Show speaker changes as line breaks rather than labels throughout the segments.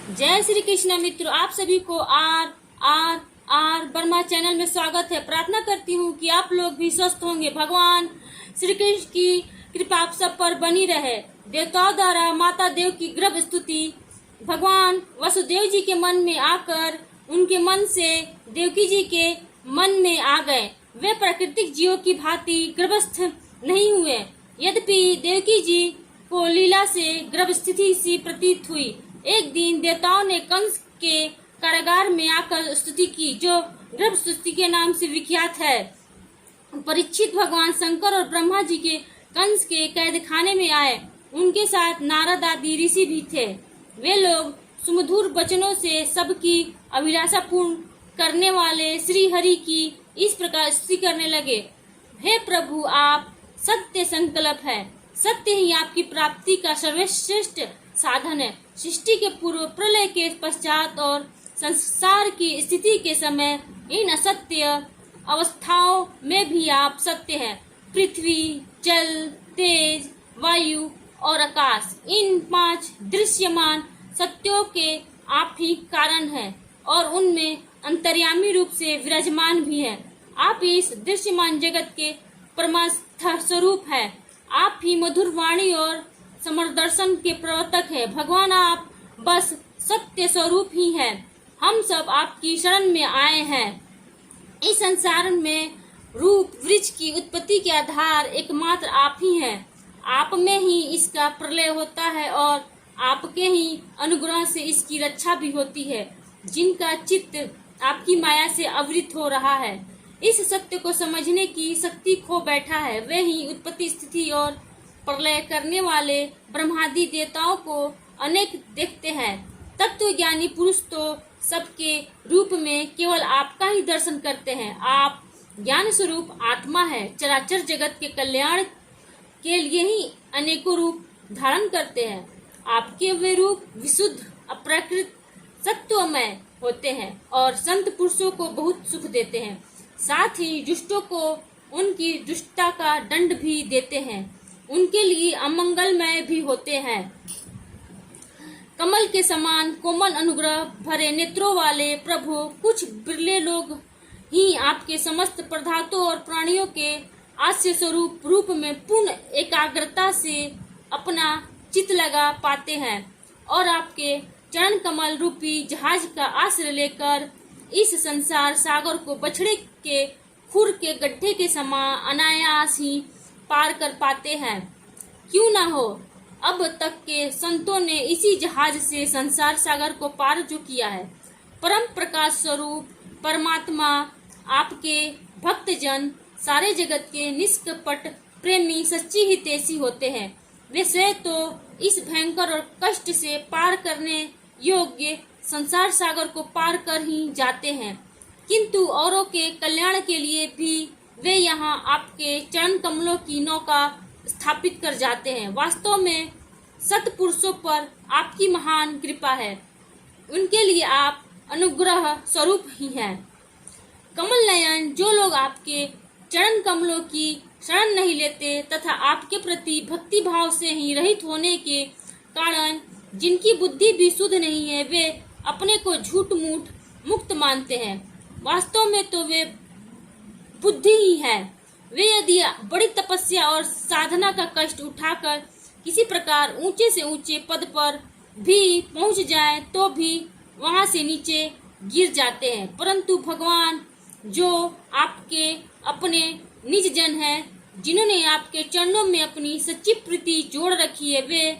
जय श्री कृष्ण मित्रों, आप सभी को आर आर आर वर्मा चैनल में स्वागत है। प्रार्थना करती हूँ कि आप लोग भी स्वस्थ होंगे। भगवान श्री कृष्ण की कृपा आप सब पर बनी रहे। देवताओं द्वारा माता देव की गर्भ स्तुति भगवान वसुदेव जी के मन में आकर उनके मन से देवकी जी के मन में आ गए। वे प्राकृतिक जीवों की भांति गर्भस्थ नहीं हुए, यद्यपि देवकी जी को लीला से गर्भ स्थिति सी प्रतीत हुई। एक दिन देवताओं ने कंस के कारागार में आकर स्तुति की, जो गर्भ स्तुति के नाम से विख्यात है। परीक्षित भगवान शंकर और ब्रह्मा जी के कंस के कैद खाने में आए। उनके साथ नारद आदि ऋषि भी थे। वे लोग सुमधुर वचनों से सबकी अभिलाषा पूर्ण करने वाले श्री हरि की इस प्रकार स्तुति करने लगे। हे प्रभु, आप सत्य संकल्प है। सत्य ही आपकी प्राप्ति का सर्वश्रेष्ठ साधन है। सृष्टि के पूर्व, प्रलय के पश्चात और संसार की स्थिति के समय इन असत्य अवस्थाओं में भी आप सत्य हैं। पृथ्वी, जल, तेज, वायु और आकाश, इन 5 दृश्यमान सत्यों के आप ही कारण हैं और उनमें अंतर्यामी रूप से विराजमान भी हैं। आप इस दृश्यमान जगत के परमात्मा स्वरूप हैं। आप ही मधुर वाणी और समरदर्शन के प्रवर्तक है। भगवान, आप बस सत्य स्वरूप ही हैं। हम सब आपकी शरण में आए हैं। इस संसार में रूप वृक्ष की उत्पत्ति के आधार एकमात्र आप ही हैं। आप में ही इसका प्रलय होता है और आपके ही अनुग्रह से इसकी रक्षा भी होती है। जिनका चित्त आपकी माया से आवृत हो रहा है, इस सत्य को समझने की शक्ति खो बैठा है, वे ही उत्पत्ति, स्थिति और प्रलय करने वाले ब्रह्मादि देवताओं को अनेक देखते हैं। तत्व ज्ञानी पुरुष तो सबके रूप में केवल आपका ही दर्शन करते हैं। आप ज्ञान स्वरूप आत्मा है। चराचर जगत के कल्याण के लिए ही अनेकों रूप धारण करते हैं। आपके वे रूप विशुद्ध, अप्राकृत, सत्वमय होते हैं और संत पुरुषों को बहुत सुख देते हैं। साथ ही दुष्टों को उनकी दुष्टता का दंड भी देते हैं। उनके लिए अमंगलमय भी होते हैं। कमल के समान कोमल अनुग्रह भरे नेत्रों वाले प्रभु, कुछ बिरले लोग ही आपके समस्त पदार्थों और प्राणियों के आश्रय स्वरूप रूप में पूर्ण एकाग्रता से अपना चित्त लगा पाते हैं और आपके चरण कमल रूपी जहाज का आश्रय लेकर इस संसार सागर को बछड़े के खुर के गड्ढे के समान अनायास ही पार कर पाते हैं। क्यों ना हो, अब तक के संतों ने इसी जहाज से संसार सागर को पार जो किया है। परम प्रकाश स्वरूप परमात्मा आपके भक्तजन सारे जगत के निष्कपट प्रेमी सच्ची हितैषी होते हैं। वे स्वयं तो इस भयंकर और कष्ट से पार करने योग्य संसार सागर को पार कर ही जाते हैं, किंतु औरों के कल्याण के लिए भी वे यहाँ आपके चरण कमलों की नौका स्थापित कर जाते हैं। वास्तव में सत्पुरुषों पर आपकी महान कृपा है। उनके लिए आप अनुग्रह स्वरूप ही हैं। कमल नयन, जो लोग आपके चरण कमलों की शरण नहीं लेते तथा आपके प्रति भक्ति भाव से ही रहित होने के कारण जिनकी बुद्धि भी शुद्ध नहीं है, वे अपने को झूठ मूठ मुक्त मानते हैं। वास्तव में तो वे बुद्धि ही है। वे यदि बड़ी तपस्या और साधना का कष्ट उठाकर किसी प्रकार ऊंचे से ऊंचे पद पर भी पहुंच जाएं, तो भी वहां से नीचे गिर जाते हैं। परंतु भगवान, जो आपके अपने निज जन हैं, जिन्होंने आपके चरणों में अपनी सच्ची प्रीति जोड़ रखी है, वे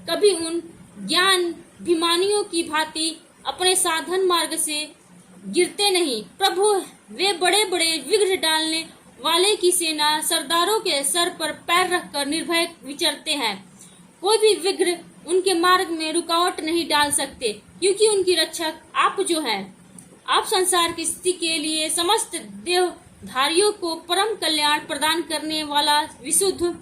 कभी उन ज्ञान अभिमानियों की भांति अपने साधन मार्ग से गिरते नहीं। प्रभु, वे बड़े बड़े विघ्न डालने वाले की सेना सरदारों के सर पर पैर रखकर निर्भय विचरते हैं। कोई भी विघ्न उनके मार्ग में रुकावट नहीं डाल सकते, क्योंकि उनकी रक्षक आप जो हैं। आप संसार की स्थिति के लिए समस्त देहधारियों को परम कल्याण प्रदान करने वाला विशुद्ध,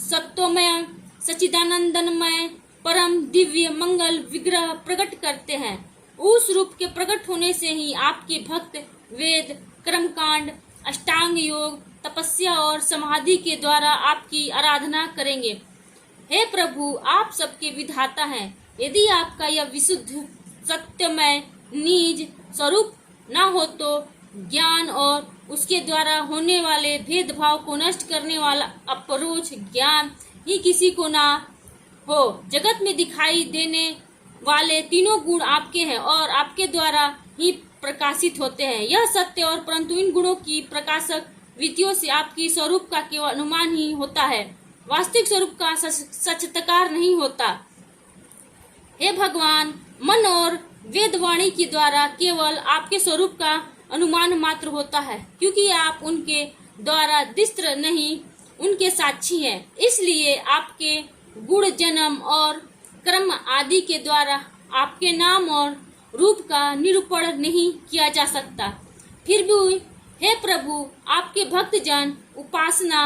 सत्वमय, सच्चिदानंदमय, परम दिव्य मंगल विग्रह प्रकट करते हैं। उस रूप के प्रकट होने से ही आपके भक्त वेद, कर्मकांड, अष्टांग योग, तपस्या और समाधि के द्वारा आपकी आराधना करेंगे। हे प्रभु, आप सबके विधाता हैं। यदि आपका यह विशुद्ध सत्यमय निज स्वरूप न हो तो ज्ञान और उसके द्वारा होने वाले भेदभाव को नष्ट करने वाला अपरोक्ष ज्ञान ही किसी को ना हो। जगत में दिखाई देने वाले तीनों गुण आपके हैं और आपके द्वारा ही प्रकाशित होते हैं। यह सत्य और परंतु इन गुणों की प्रकाशक विधियों से आपकी स्वरूप का केवल अनुमान ही होता है, वास्तविक स्वरूप का साक्षात्कार नहीं होता। हे भगवान, मन और वेदवाणी के द्वारा केवल आपके स्वरूप का अनुमान मात्र होता है, क्योंकि आप उनके द्वारा दृष्ट नहीं, उनके साक्षी हैं। इसलिए आपके गुण, जन्म और कर्म आदि के द्वारा आपके नाम और रूप का निरूपण नहीं किया जा सकता। फिर भी हे प्रभु, आपके भक्तजन उपासना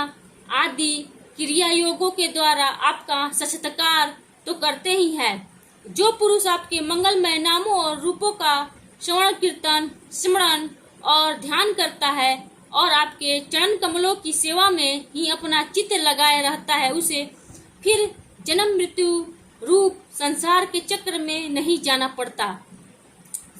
आदि क्रिया योगों के द्वारा आपका साक्षात्कार तो करते ही हैं। जो पुरुष आपके मंगलमय नामों और रूपों का श्रवण, कीर्तन, स्मरण और ध्यान करता है और आपके चरण कमलों की सेवा में ही अपना चित्त लगाए रहता है, उसे फिर जन्म मृत्यु रूप संसार के चक्र में नहीं जाना पड़ता।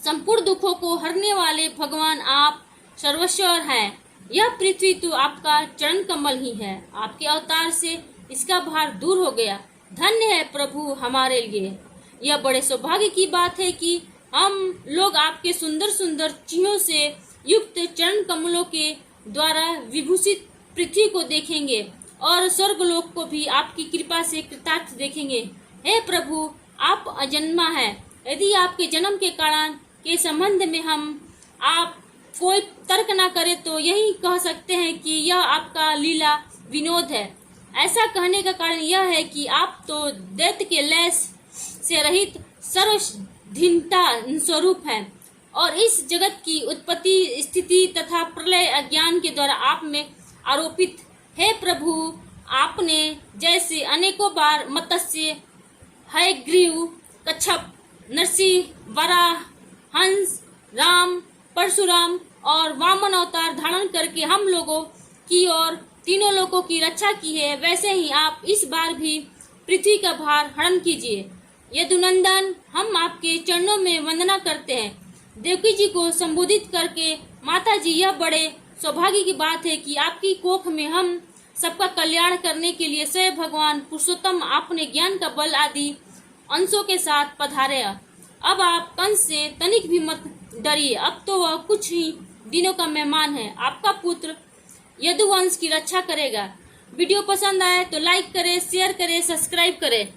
संपूर्ण दुखों को हरने वाले भगवान आप सर्वेश्वर हैं। यह पृथ्वी तो आपका चरण कमल ही है। आपके अवतार से इसका भार दूर हो गया। धन्य है प्रभु हमारे लिए। यह बड़े सौभाग्य की बात है कि हम लोग आपके सुंदर सुंदर चिन्हों से युक्त चरण कमलों के द्वारा विभूषित पृथ्वी को देखेंगे और स्वर्गलोक को भी आपकी कृपा से कृतार्थ देखेंगे। हे प्रभु, आप अजन्मा हैं। यदि आपके जन्म के कारण के संबंध में आप कोई तर्क न करे तो यही कह सकते हैं कि यह आपका लीला विनोद है। ऐसा कहने का कारण यह है कि आप तो दैत्य के लय से रहित सर्वधीनता स्वरूप हैं और इस जगत की उत्पत्ति, स्थिति तथा प्रलय अज्ञान के द्वारा आप में आरोपित। हे प्रभु, आपने जैसे अनेकों बार मत्स्य, हयग्रीव, कच्छप, नरसिंह, वराह, हंस, राम, परशुराम और वामन अवतार धारण करके हम लोगों की और तीनों लोगों की रक्षा की है, वैसे ही आप इस बार भी पृथ्वी का भार हरण कीजिए। यदुनंदन, हम आपके चरणों में वंदना करते हैं। देवकी जी को संबोधित करके, माता जी, यह बड़े सौभाग्य की बात है कि आपकी कोख में हम सबका कल्याण करने के लिए स्वयं भगवान पुरुषोत्तम आपने ज्ञान का बल आदि अंशों के साथ पधारे। अब आप कंस से तनिक भी मत डरिए, अब तो वह कुछ ही दिनों का मेहमान है। आपका पुत्र यदुवंश की रक्षा करेगा। वीडियो पसंद आए तो लाइक करें, शेयर करें, सब्सक्राइब करें।